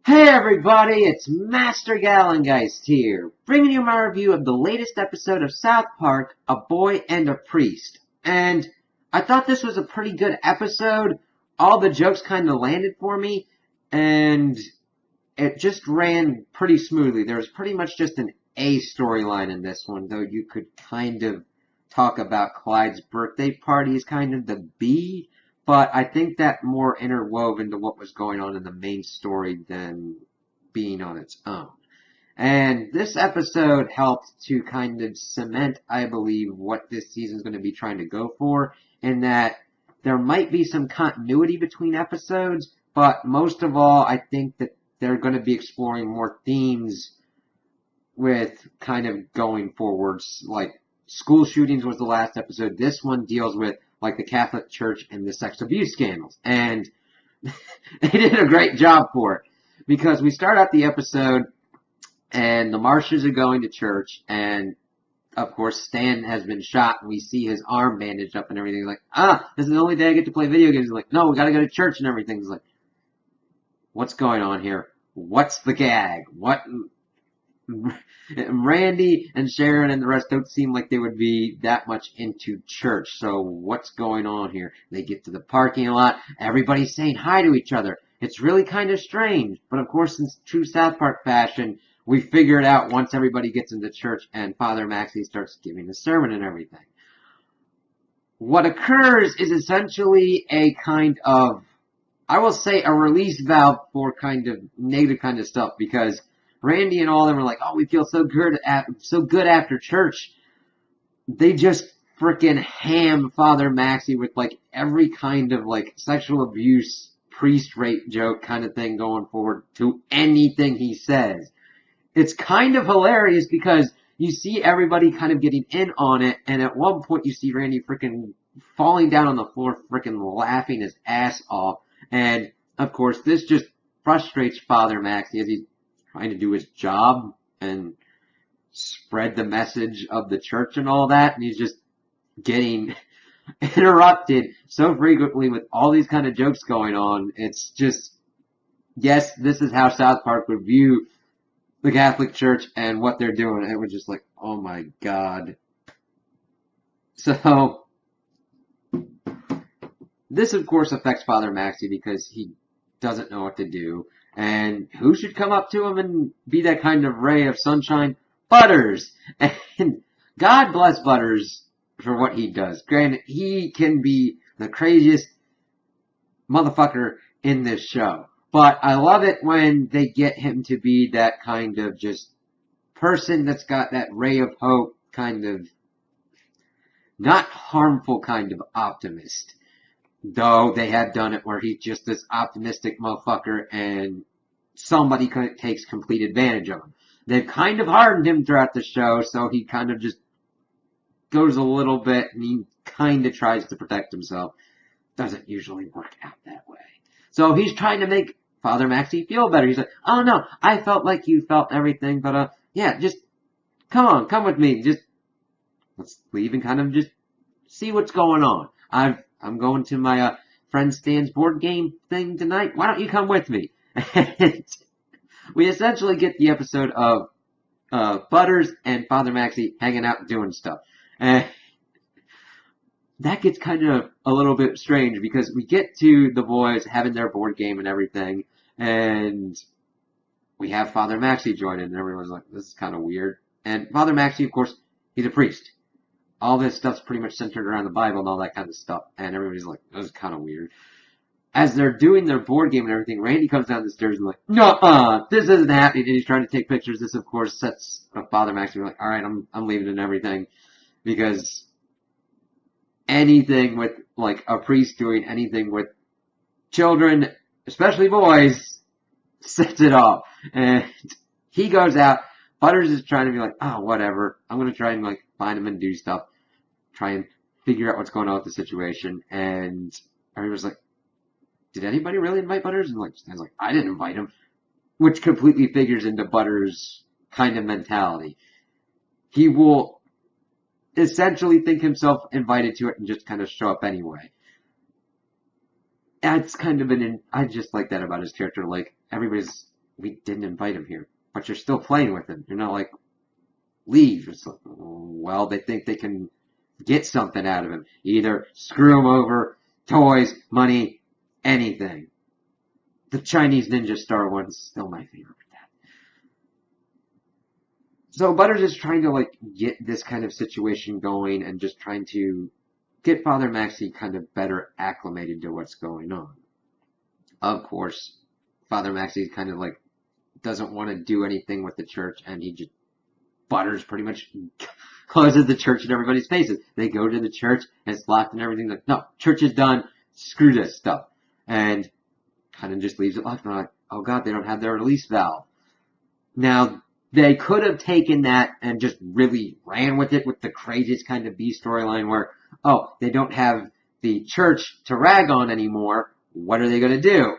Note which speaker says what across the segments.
Speaker 1: Hey everybody, it's Master Gallengeist here, bringing you my review of the latest episode of South Park, A Boy and a Priest. And I thought this was a pretty good episode. All the jokes kind of landed for me, and it just ran pretty smoothly. There was pretty much just an A storyline in this one, though you could kind of talk about Clyde's birthday party as kind of the B. But I think that more interwove into what was going on in the main story than being on its own. And this episode helped to kind of cement, I believe, what this season is going to be trying to go for, in that there might be some continuity between episodes, but most of all, I think that they're going to be exploring more themes with kind of going forwards, like school shootings was the last episode. This one deals with like the Catholic Church and the sex abuse scandals. And they did a great job for it. Because we start out the episode and the Marshes are going to church, and of course Stan has been shot and we see his arm bandaged up and everything. He's like, this is the only day I get to play video games. He's like, no, we gotta go to church and everything. He's like, what's going on here? What's the gag? What? Randy and Sharon and the rest don't seem like they would be that much into church. So what's going on here? They get to the parking lot. Everybody's saying hi to each other. It's really kind of strange. But of course, in true South Park fashion, we figure it out once everybody gets into church and Father Maxi starts giving a sermon and everything. What occurs is essentially a kind of, I will say, a release valve for kind of negative kind of stuff, because Randy and all of them were like, oh, we feel so good after church. They just frickin' ham Father Maxi with like every kind of like sexual abuse, priest rape joke kind of thing going forward to anything he says. It's kind of hilarious because you see everybody kind of getting in on it, and at one point you see Randy frickin' falling down on the floor, frickin' laughing his ass off. And of course, this just frustrates Father Maxi as he's trying to do his job and spread the message of the church and all that, and he's just getting interrupted so frequently with all these kind of jokes going on. It's just, yes, this is how South Park would view the Catholic Church and what they're doing. And it was just like, oh my god. So this of course affects Father Maxi because he doesn't know what to do. And who should come up to him and be that kind of ray of sunshine? Butters! And God bless Butters for what he does. Granted, he can be the craziest motherfucker in this show. But I love it when they get him to be that kind of just person that's got that ray of hope, kind of not harmful kind of optimist. Though they have done it where he's just this optimistic motherfucker and somebody takes complete advantage of him. They've kind of hardened him throughout the show, so he kind of just goes a little bit and he kind of tries to protect himself. Doesn't usually work out that way. So he's trying to make Father Maxi feel better. He's like, oh no, I felt like you felt everything, but yeah, just come with me. Just let's leave and kind of just see what's going on. I'm going to my friend Stan's board game thing tonight. Why don't you come with me? And we essentially get the episode of Butters and Father Maxi hanging out and doing stuff. And that gets kind of a little bit strange because we get to the boys having their board game and everything, and we have Father Maxi join in, and everyone's like, this is kind of weird. And Father Maxi, of course, he's a priest. All this stuff's pretty much centered around the Bible and all that kind of stuff. And everybody's like, this is kind of weird. As they're doing their board game and everything, Randy comes down the stairs and like, no, this isn't happening. And he's trying to take pictures. This, of course, sets Father Max to be like, all right, I'm leaving and everything. Because anything with, like, a priest doing anything with children, especially boys, sets it off. And he goes out. Butters is trying to be like, oh, whatever. I'm going to try and, like, find him and do stuff. Try and figure out what's going on with the situation. And everybody's like, did anybody really invite Butters? And, like, Stan's like, I didn't invite him. Which completely figures into Butters' kind of mentality. He will essentially think himself invited to it and just kind of show up anyway. That's kind of I just like that about his character. Like, everybody's we didn't invite him here, but you're still playing with him. You're not like, leave. It's like, well, they think they can get something out of him. Either screw him over, toys, money, anything. The Chinese Ninja Star one's still my favorite. So Butters is trying to like get this kind of situation going and just trying to get Father Maxi kind of better acclimated to what's going on. Of course, Father Maxi kind of like doesn't want to do anything with the church, and he just Butters pretty much closes the church in everybody's faces. They go to the church and it's locked and everything. Like, no, church is done. Screw this stuff, and kind of just leaves it locked. And they're like, oh god, they don't have their release valve. Now, they could have taken that and just really ran with it with the craziest kind of B storyline where, oh, they don't have the church to rag on anymore. What are they going to do?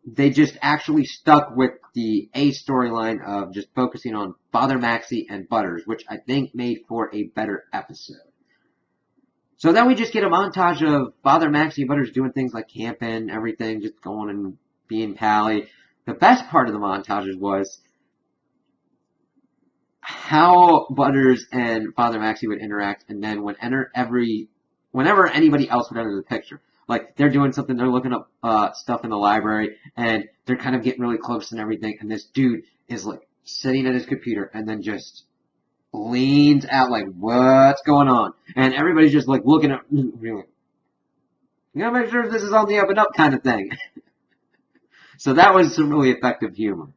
Speaker 1: They just actually stuck with the A storyline of just focusing on Father Maxi and Butters, which I think made for a better episode. So then we just get a montage of Father Maxi and Butters doing things like camping, everything, just going and being pally. The best part of the montages was how Butters and Father Maxi would interact, and then whenever anybody else would enter the picture. Like, they're doing something, they're looking up stuff in the library, and they're kind of getting really close and everything, and this dude is, like, sitting at his computer, and then just leans out like, what's going on? And everybody's just, like, looking at, you gotta make sure this is on the up and up kind of thing. So that was some really effective humor.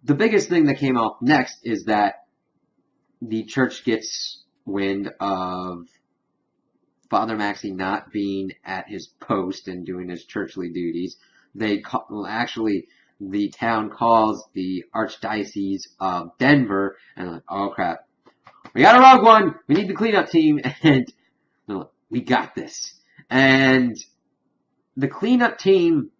Speaker 1: The biggest thing that came off next is that the church gets wind of Father Maxi not being at his post and doing his churchly duties. The town calls the Archdiocese of Denver and they're like, oh crap, we got a rogue one, we need the cleanup team, and they're like, we got this. And the cleanup team,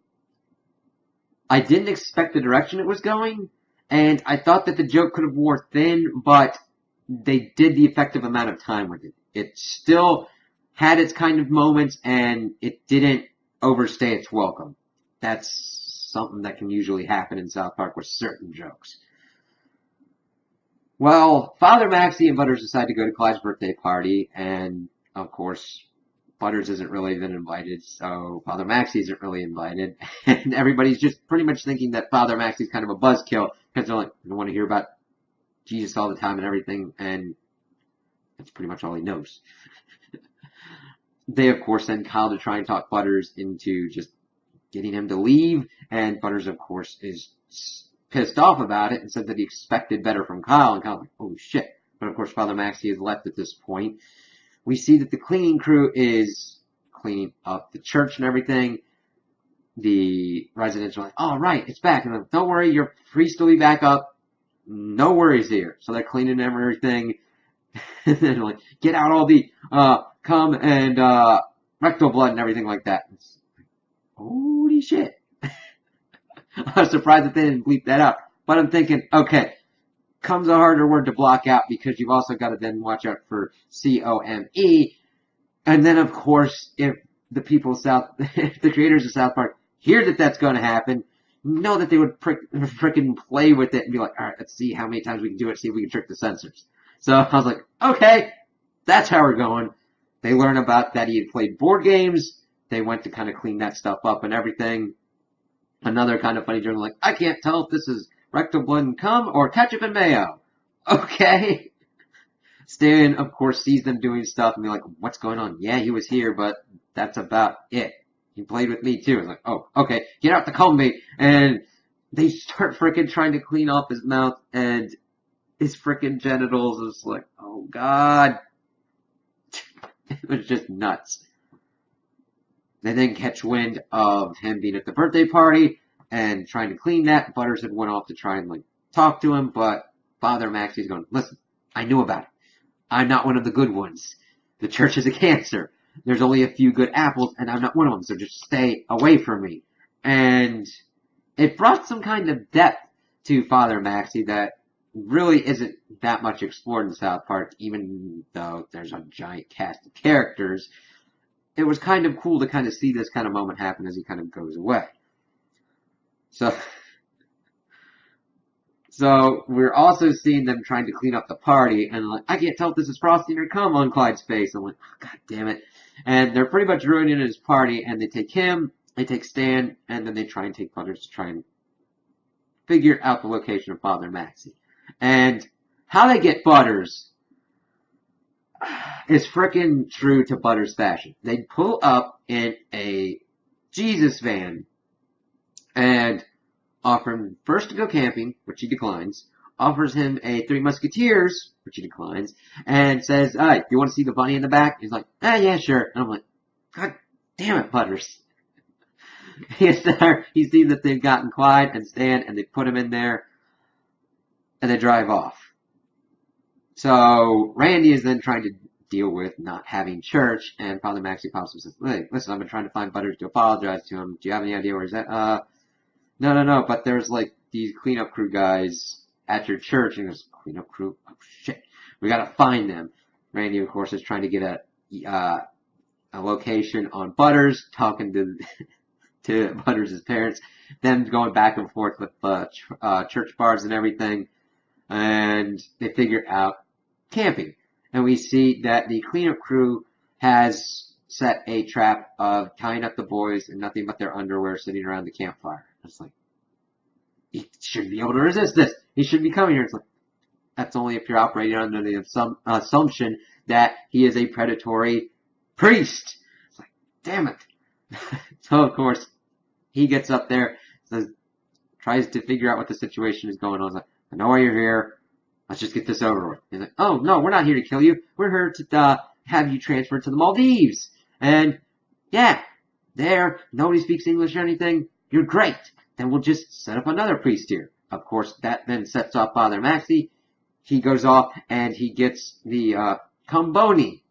Speaker 1: I didn't expect the direction it was going. And I thought that the joke could have wore thin, but they did the effective amount of time with it. It still had its kind of moments, and it didn't overstay its welcome. That's something that can usually happen in South Park with certain jokes. Well, Father Maxi and Butters decide to go to Clyde's birthday party, and of course, Butters isn't really even invited, so Father Maxi isn't really invited, and everybody's just pretty much thinking that Father Maxi's kind of a buzzkill, because they're like, they want to hear about Jesus all the time and everything, and that's pretty much all he knows. They, of course, send Kyle to try and talk Butters into just getting him to leave, and Butters, of course, is pissed off about it and said that he expected better from Kyle, and Kyle's like, oh shit. But, of course, Father Maxi is left at this point. We see that the cleaning crew is cleaning up the church and everything. The residents are like, oh, right, it's back. And like, don't worry, your priest will be back up. No worries here. So they're cleaning everything. And then like, get out all the cum and rectal blood and everything like that. It's like, holy shit. I was surprised that they didn't bleep that out. But I'm thinking, okay, cum's a harder word to block out because you've also got to then watch out for C-O-M-E. And then, of course, if the people if the creators of South Park hear that that's going to happen, know that they would frickin' play with it and be like, all right, let's see how many times we can do it, see if we can trick the censors. So I was like, okay, that's how we're going. They learn about that he had played board games. They went to kind of clean that stuff up and everything. Another kind of funny joke, like, I can't tell if this is rectal blood and cum or ketchup and mayo. Okay. Stan, of course, sees them doing stuff and be like, what's going on? Yeah, he was here, but that's about it. He played with me too. It's like, oh, okay, get out the comb bait. And they start frickin' trying to clean off his mouth and his frickin' genitals is like, oh god. It was just nuts. They then catch wind of him being at the birthday party and trying to clean that. Butters had went off to try and like talk to him, but Father Maxi's going, listen, I knew about it. I'm not one of the good ones. The church is a cancer. There's only a few good apples, and I'm not one of them, so just stay away from me. And it brought some kind of depth to Father Maxi that really isn't that much explored in South Park, even though there's a giant cast of characters. It was kind of cool to kind of see this kind of moment happen as he kind of goes away. So we're also seeing them trying to clean up the party, and like, I can't tell if this is frosting or cum on Clyde's face. I'm like, oh, God damn it. And they're pretty much ruining his party, and they take him, they take Stan, and then they try and take Butters to try and figure out the location of Father Maxi. And how they get Butters is frickin' true to Butters fashion. They pull up in a Jesus van and offer him first to go camping, which he declines, offers him a Three Musketeers, which he declines, and says, "Hey, you want to see the bunny in the back?" He's like, yeah, sure. And I'm like, God damn it, Butters. He sees that they've gotten Clyde and Stan, and they put him in there, and they drive off. So Randy is then trying to deal with not having church, and Father Maxi pops up and says, "Hey, listen, I've been trying to find Butters to apologize to him. Do you have any idea where he's at?" No, but there's like these cleanup crew guys at your church, and he goes, "Cleanup crew? Oh shit, we gotta find them." Randy, of course, is trying to get a location on Butters, talking to Butters' parents, them going back and forth with church bars and everything, and they figure out camping. And we see that the cleanup crew has set a trap of tying up the boys in nothing but their underwear sitting around the campfire. It's like, he shouldn't be able to resist this. He shouldn't be coming here. It's like, that's only if you're operating under the assumption that he is a predatory priest. It's like, damn it. So, of course, he gets up there, tries to figure out what the situation is going on. He's like, I know why you're here. Let's just get this over with. He's like, oh, no, we're not here to kill you. We're here to have you transferred to the Maldives. And, yeah, there, nobody speaks English or anything. You're great. Then we'll just set up another priest here. Of course, that then sets off Father Maxi. He goes off and he gets the Comboni.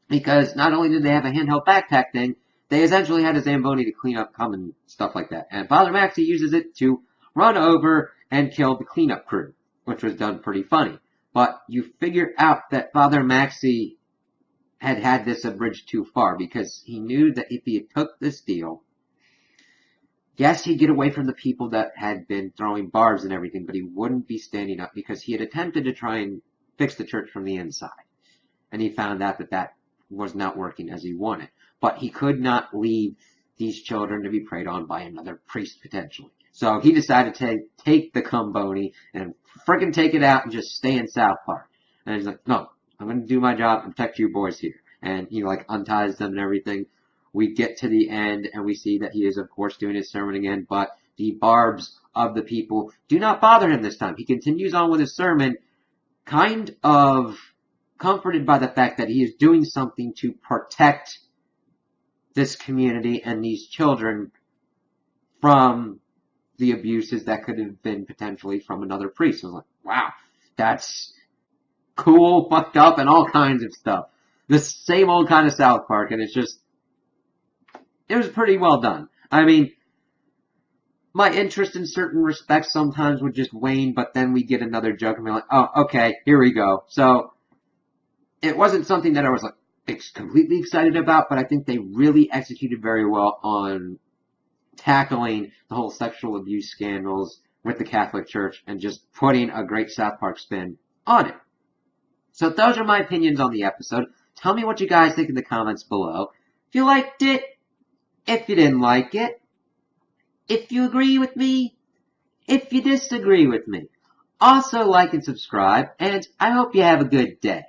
Speaker 1: Because not only did they have a handheld backpack thing, they essentially had a Zamboni to clean up cum and stuff like that. And Father Maxi uses it to run over and kill the cleanup crew, which was done pretty funny. But you figure out that Father Maxi had this abridged too far, because he knew that if he had took this deal, yes, he'd get away from the people that had been throwing barbs and everything, but he wouldn't be standing up, because he had attempted to try and fix the church from the inside. And he found out that was not working as he wanted. But he could not leave these children to be preyed on by another priest, potentially. So he decided to take the Comboni and frickin' take it out and just stay in South Park. And he's like, no, I'm going to do my job and protect you boys here. And he, like, unties them and everything. We get to the end, and we see that he is, of course, doing his sermon again, but the barbs of the people do not bother him this time. He continues on with his sermon, kind of comforted by the fact that he is doing something to protect this community and these children from the abuses that could have been potentially from another priest. I was like, wow, that's cool, fucked up, and all kinds of stuff. The same old kind of South Park, and it was pretty well done. I mean, my interest in certain respects sometimes would just wane, but then we get another joke and we're like, oh, okay, here we go. So, it wasn't something that I was like, completely excited about, but I think they really executed very well on tackling the whole sexual abuse scandals with the Catholic Church and just putting a great South Park spin on it. So those are my opinions on the episode. Tell me what you guys think in the comments below. If you liked it, if you didn't like it, if you agree with me, if you disagree with me. Also like and subscribe, and I hope you have a good day.